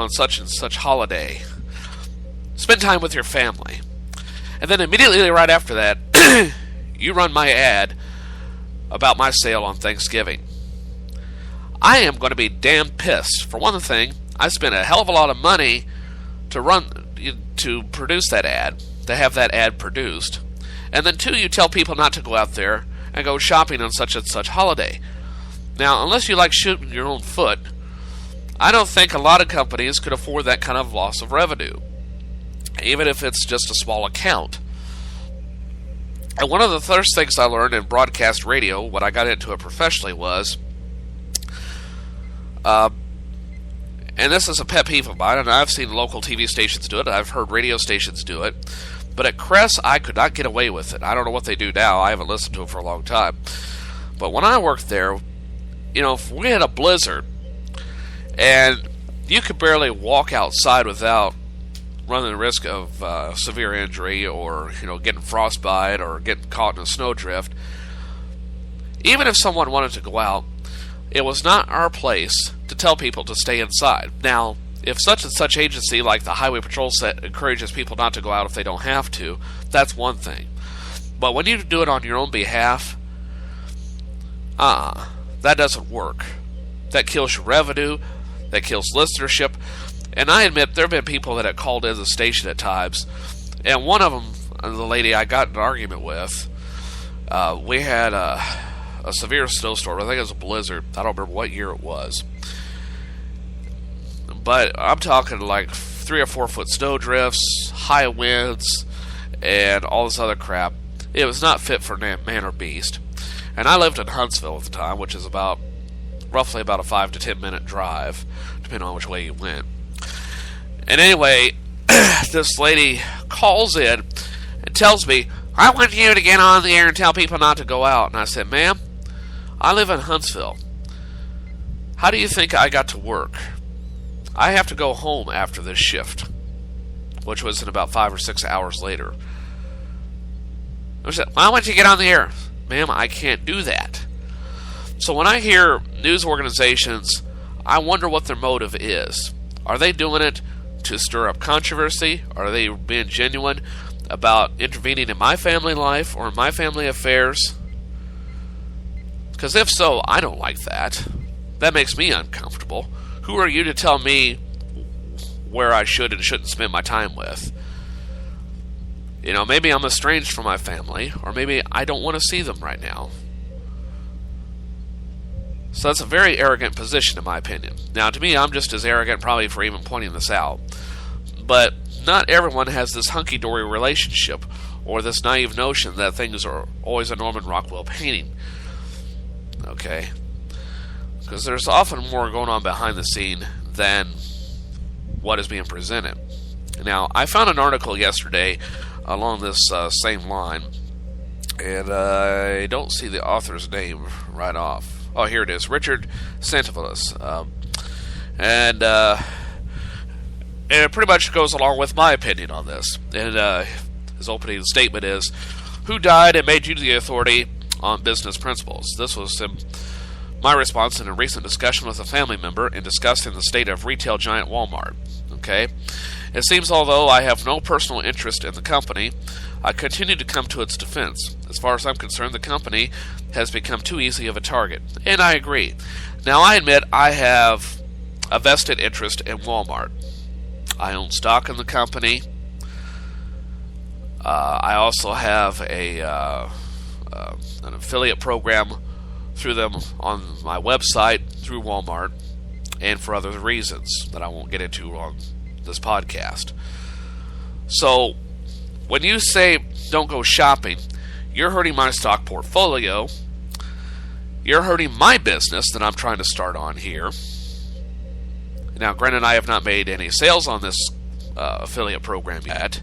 on such and such holiday. Spend time with your family. And then immediately right after that, you run my ad about my sale on Thanksgiving. I am going to be damn pissed. For one thing, I spent a hell of a lot of money to produce that ad, to have that ad produced. And then two, you tell people not to go out there and go shopping on such and such holiday. Now, unless you like shooting your own foot, I don't think a lot of companies could afford that kind of loss of revenue, even if it's just a small account. And one of the first things I learned in broadcast radio when I got into it professionally was, and this is a pet peeve of mine, and I've seen local TV stations do it, I've heard radio stations do it, but at Crest, I could not get away with it. I don't know what they do now. I haven't listened to it for a long time. But when I worked there, if we had a blizzard, and you could barely walk outside without running the risk of severe injury or, getting frostbite or getting caught in a snowdrift, even if someone wanted to go out, it was not our place to tell people to stay inside. Now, if such and such agency like the Highway Patrol encourages people not to go out if they don't have to, that's one thing. But when you do it on your own behalf, that doesn't work. That kills your revenue, that kills listenership. And I admit there have been people that have called in the station at times, and one of them, the lady I got in an argument with, we had a severe snowstorm. I think it was a blizzard. I don't remember what year it was. But I'm talking like 3 or 4 foot snow drifts, high winds, and all this other crap. It was not fit for man or beast. And I lived in Huntsville at the time, which is roughly about a 5 to 10 minute drive, depending on which way you went. And anyway, this lady calls in and tells me, I want you to get on the air and tell people not to go out. And I said, ma'am, I live in Huntsville. How do you think I got to work? I have to go home after this shift, which was in about 5 or 6 hours later. I said, why don't you get on the air? Ma'am, I can't do that. So when I hear news organizations, I wonder what their motive is. Are they doing it to stir up controversy? Are they being genuine about intervening in my family life or in my family affairs? Because if so, I don't like that. That makes me uncomfortable. Who are you to tell me where I should and shouldn't spend my time with? Maybe I'm estranged from my family, or maybe I don't want to see them right now. So that's a very arrogant position, in my opinion. Now, to me, I'm just as arrogant probably for even pointing this out. But not everyone has this hunky-dory relationship, or this naive notion that things are always a Norman Rockwell painting. Okay? Because there's often more going on behind the scene than what is being presented. Now, I found an article yesterday along this same line, and I don't see the author's name right off. Oh, here it is, Richard Santovalis. And it pretty much goes along with my opinion on this. And his opening statement is, who died and made you the authority on business principles? This was my response in a recent discussion with a family member in discussing the state of retail giant Walmart. Okay? It seems although I have no personal interest in the company, I continue to come to its defense. As far as I'm concerned, the company has become too easy of a target. And I agree. Now, I admit I have a vested interest in Walmart. I own stock in the company. I also have an affiliate program through them on my website through Walmart, and for other reasons that I won't get into on this podcast. So, when you say don't go shopping, you're hurting my stock portfolio. You're hurting my business that I'm trying to start on here. Now, granted, I have not made any sales on this affiliate program yet,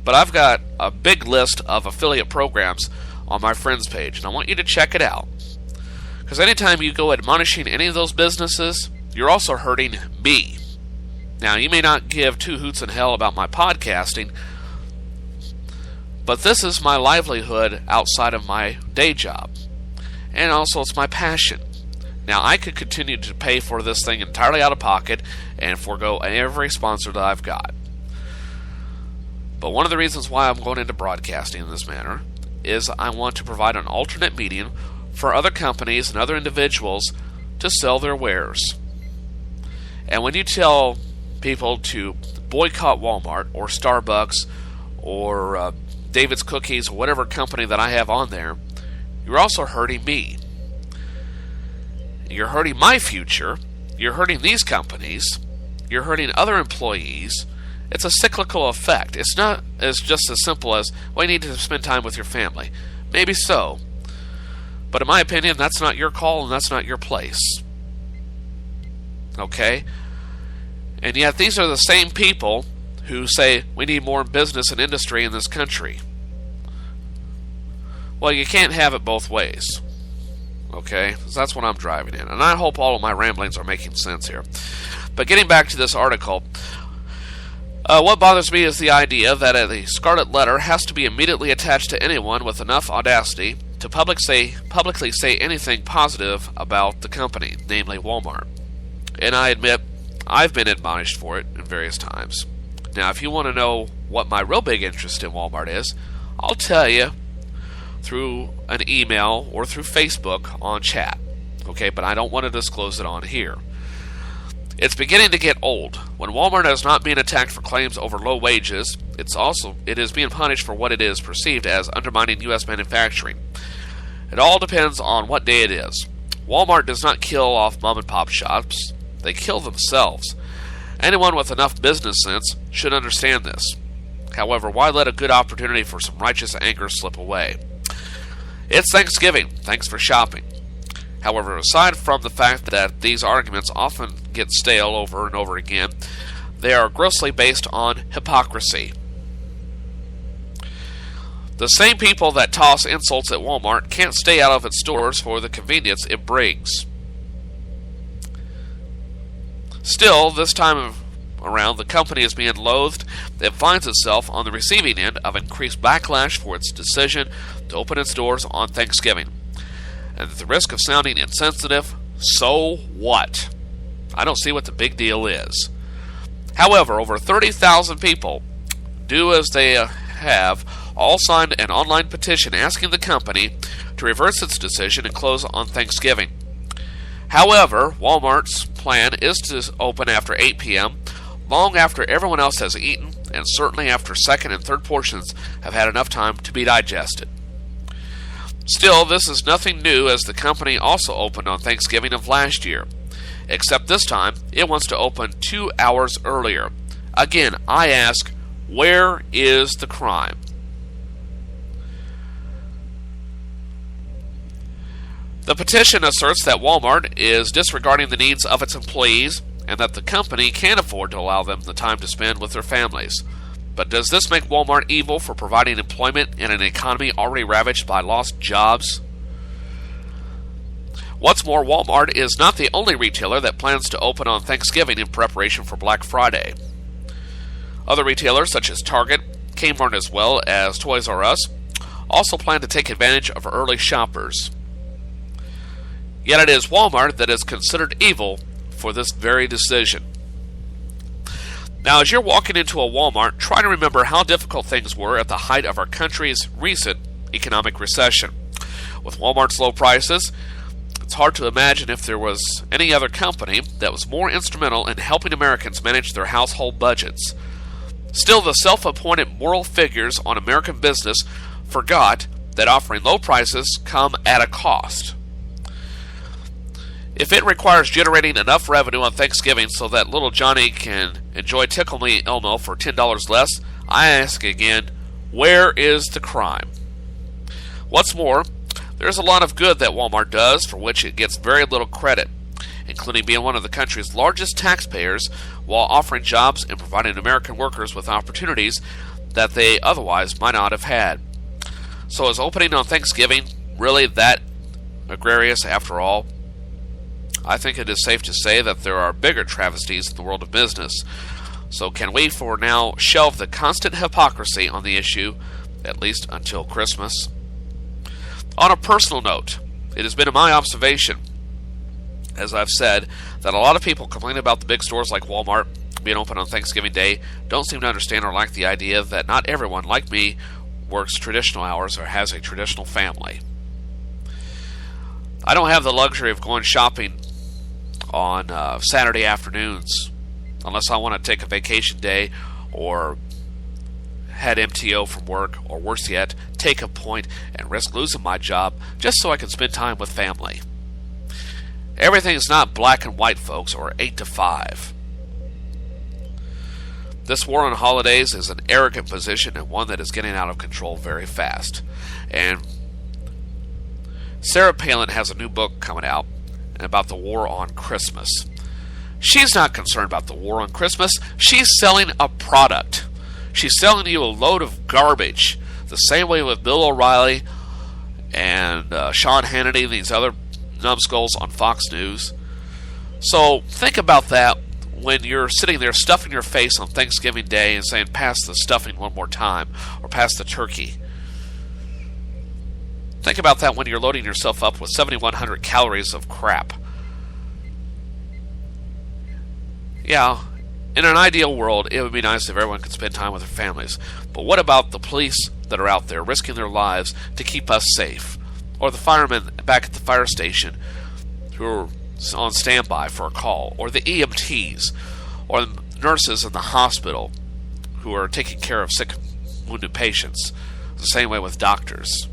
but I've got a big list of affiliate programs on my friends page, and I want you to check it out. Because anytime you go admonishing any of those businesses, you're also hurting me. Now, you may not give two hoots in hell about my podcasting, but this is my livelihood outside of my day job. And also, it's my passion. Now, I could continue to pay for this thing entirely out of pocket and forego every sponsor that I've got. But one of the reasons why I'm going into broadcasting in this manner is I want to provide an alternate medium for other companies and other individuals to sell their wares. And when you tell people to boycott Walmart or Starbucks or David's Cookies or whatever company that I have on there, you're also hurting me. You're hurting my future. You're hurting these companies. You're hurting other employees. It's a cyclical effect. It's not just as simple as, well, you need to spend time with your family. Maybe so. But in my opinion, that's not your call and that's not your place. Okay? And yet these are the same people who say we need more business and industry in this country. Well, you can't have it both ways. Okay? So that's what I'm driving in. And I hope all of my ramblings are making sense here. But getting back to this article, what bothers me is the idea that the scarlet letter has to be immediately attached to anyone with enough audacity to publicly say anything positive about the company, namely Walmart. And I admit, I've been admonished for it in various times. Now, if you want to know what my real big interest in Walmart is, I'll tell you through an email or through Facebook on chat. Okay, but I don't want to disclose it on here. It's beginning to get old. When Walmart is not being attacked for claims over low wages, it is being punished for what it is perceived as undermining U.S. manufacturing. It all depends on what day it is. Walmart does not kill off mom-and-pop shops. They kill themselves. Anyone with enough business sense should understand this. However, why let a good opportunity for some righteous anger slip away? It's Thanksgiving. Thanks for shopping. However, aside from the fact that these arguments often get stale over and over again, they are grossly based on hypocrisy. The same people that toss insults at Walmart can't stay out of its stores for the convenience it brings. Still, this time around, the company is being loathed. It finds itself on the receiving end of increased backlash for its decision to open its doors on Thanksgiving. And at the risk of sounding insensitive, so what? I don't see what the big deal is. However, over 30,000 people do as they have all signed an online petition asking the company to reverse its decision and close on Thanksgiving. However, Walmart's plan is to open after 8 p.m., long after everyone else has eaten, and certainly after second and third portions have had enough time to be digested. Still, this is nothing new, as the company also opened on Thanksgiving of last year, except this time it wants to open 2 hours earlier. Again, I ask, where is the crime? The petition asserts that Walmart is disregarding the needs of its employees and that the company can't afford to allow them the time to spend with their families. But does this make Walmart evil for providing employment in an economy already ravaged by lost jobs? What's more, Walmart is not the only retailer that plans to open on Thanksgiving in preparation for Black Friday. Other retailers such as Target, Kmart, as well as Toys R Us also plan to take advantage of early shoppers. Yet it is Walmart that is considered evil for this very decision. Now, as you're walking into a Walmart, try to remember how difficult things were at the height of our country's recent economic recession. With Walmart's low prices, it's hard to imagine if there was any other company that was more instrumental in helping Americans manage their household budgets. Still, the self-appointed moral figures on American business forgot that offering low prices come at a cost. If it requires generating enough revenue on Thanksgiving so that little Johnny can enjoy Tickle Me Elmo for $10 less, I ask again, where is the crime? What's more, there's a lot of good that Walmart does for which it gets very little credit, including being one of the country's largest taxpayers while offering jobs and providing American workers with opportunities that they otherwise might not have had. So is opening on Thanksgiving really that egregious after all? I think it is safe to say that there are bigger travesties in the world of business. So can we for now shelve the constant hypocrisy on the issue, at least until Christmas? On a personal note, it has been my observation as I've said, that a lot of people complain about the big stores like Walmart being open on Thanksgiving Day don't seem to understand or like the idea that not everyone, like me, works traditional hours or has a traditional family. I don't have the luxury of going shopping on Saturday afternoons unless I want to take a vacation day or had MTO from work, or worse yet, take a point and risk losing my job just so I can spend time with family. Everything's not black and white, folks, or 8 to 5. This war on holidays is an arrogant position and one that is getting out of control very fast. And Sarah Palin has a new book coming out about the war on Christmas. She's not concerned about the war on Christmas. She's selling a product. She's selling you a load of garbage. The same way with Bill O'Reilly and Sean Hannity and these other numbskulls on Fox News. So think about that when you're sitting there stuffing your face on Thanksgiving Day and saying, pass the stuffing one more time, or pass the turkey. Think about that when you're loading yourself up with 7,100 calories of crap. Yeah, in an ideal world, it would be nice if everyone could spend time with their families. But what about the police that are out there risking their lives to keep us safe? Or the firemen back at the fire station who are on standby for a call? Or the EMTs? Or the nurses in the hospital who are taking care of sick, wounded patients? The same way with doctors.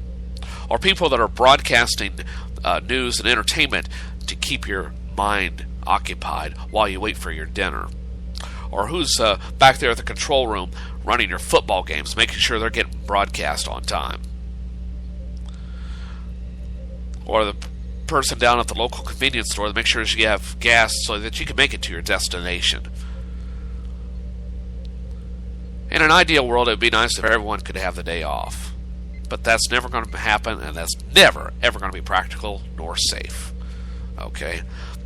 Or people that are broadcasting news and entertainment to keep your mind occupied while you wait for your dinner. Or who's back there at the control room running your football games, making sure they're getting broadcast on time. Or the person down at the local convenience store that makes sure you have gas so that you can make it to your destination. In an ideal world, it would be nice if everyone could have the day off. But that's never going to happen, and that's never, ever going to be practical nor safe. Okay?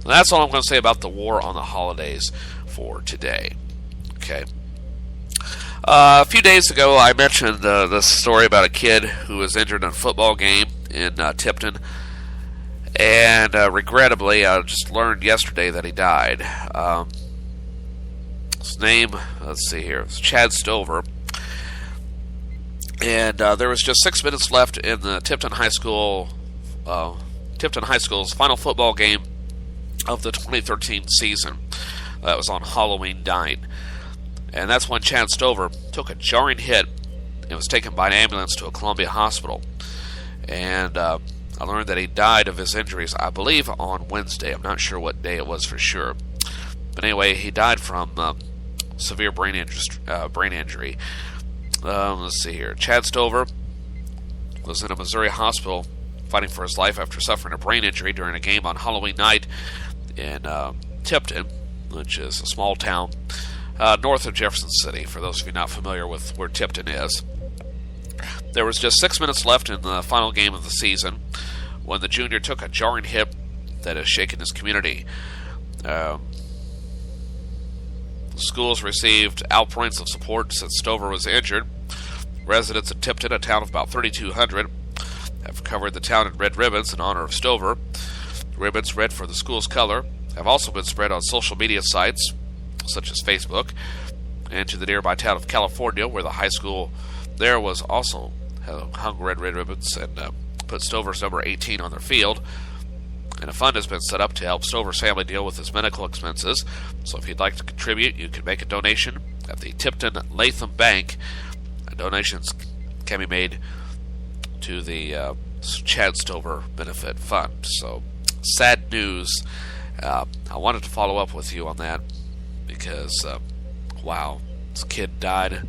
That's all I'm going to say about the war on the holidays for today. Okay. A few days ago, I mentioned this story about a kid who was injured in a football game in Tipton, and regrettably, I just learned yesterday that he died. His name, let's see here, it's Chad Stover, and there was just 6 minutes left in the Tipton High School's final football game of the 2013 season. That was on Halloween night. And that's when Chad Stover took a jarring hit and was taken by an ambulance to a Columbia hospital. And I learned that he died of his injuries, I believe, on Wednesday. I'm not sure what day it was for sure. But anyway, he died from severe brain injury. Let's see here. Chad Stover was in a Missouri hospital fighting for his life after suffering a brain injury during a game on Halloween night in Tipton, which is a small town north of Jefferson City, for those of you not familiar with where Tipton is. There was just 6 minutes left in the final game of the season when the junior took a jarring hit that has shaken his community. Schools received outpourings of support since Stover was injured. Residents of Tipton, a town of about 3,200, have covered the town in red ribbons in honor of Stover. Ribbons red for the school's color have also been spread on social media sites such as Facebook, and to the nearby town of California, where the high school there was also hung red ribbons and put Stover's number 18 on their field. And a fund has been set up to help Stover's family deal with his medical expenses. So if you'd like to contribute, you can make a donation at the Tipton Latham Bank. Donations can be made to the Chad Stover Benefit Fund. So, sad news. I wanted to follow up with you on that because, wow, this kid died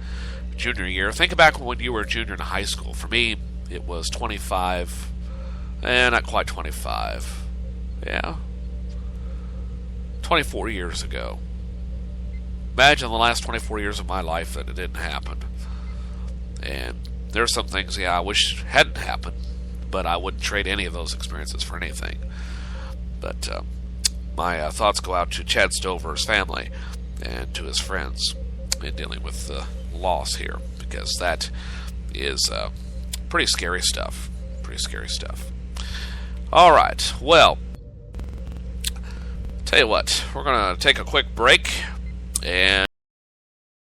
junior year. Think back when you were a junior in high school. For me, it was 25, not quite 25. Yeah, 24 years ago. Imagine the last 24 years of my life that it didn't happen. And there are some things, I wish hadn't happened, but I wouldn't trade any of those experiences for anything. But my thoughts go out to Chad Stover's family and to his friends in dealing with the loss here, because that is pretty scary stuff. Pretty scary stuff. All right, well, tell you what, we're going to take a quick break and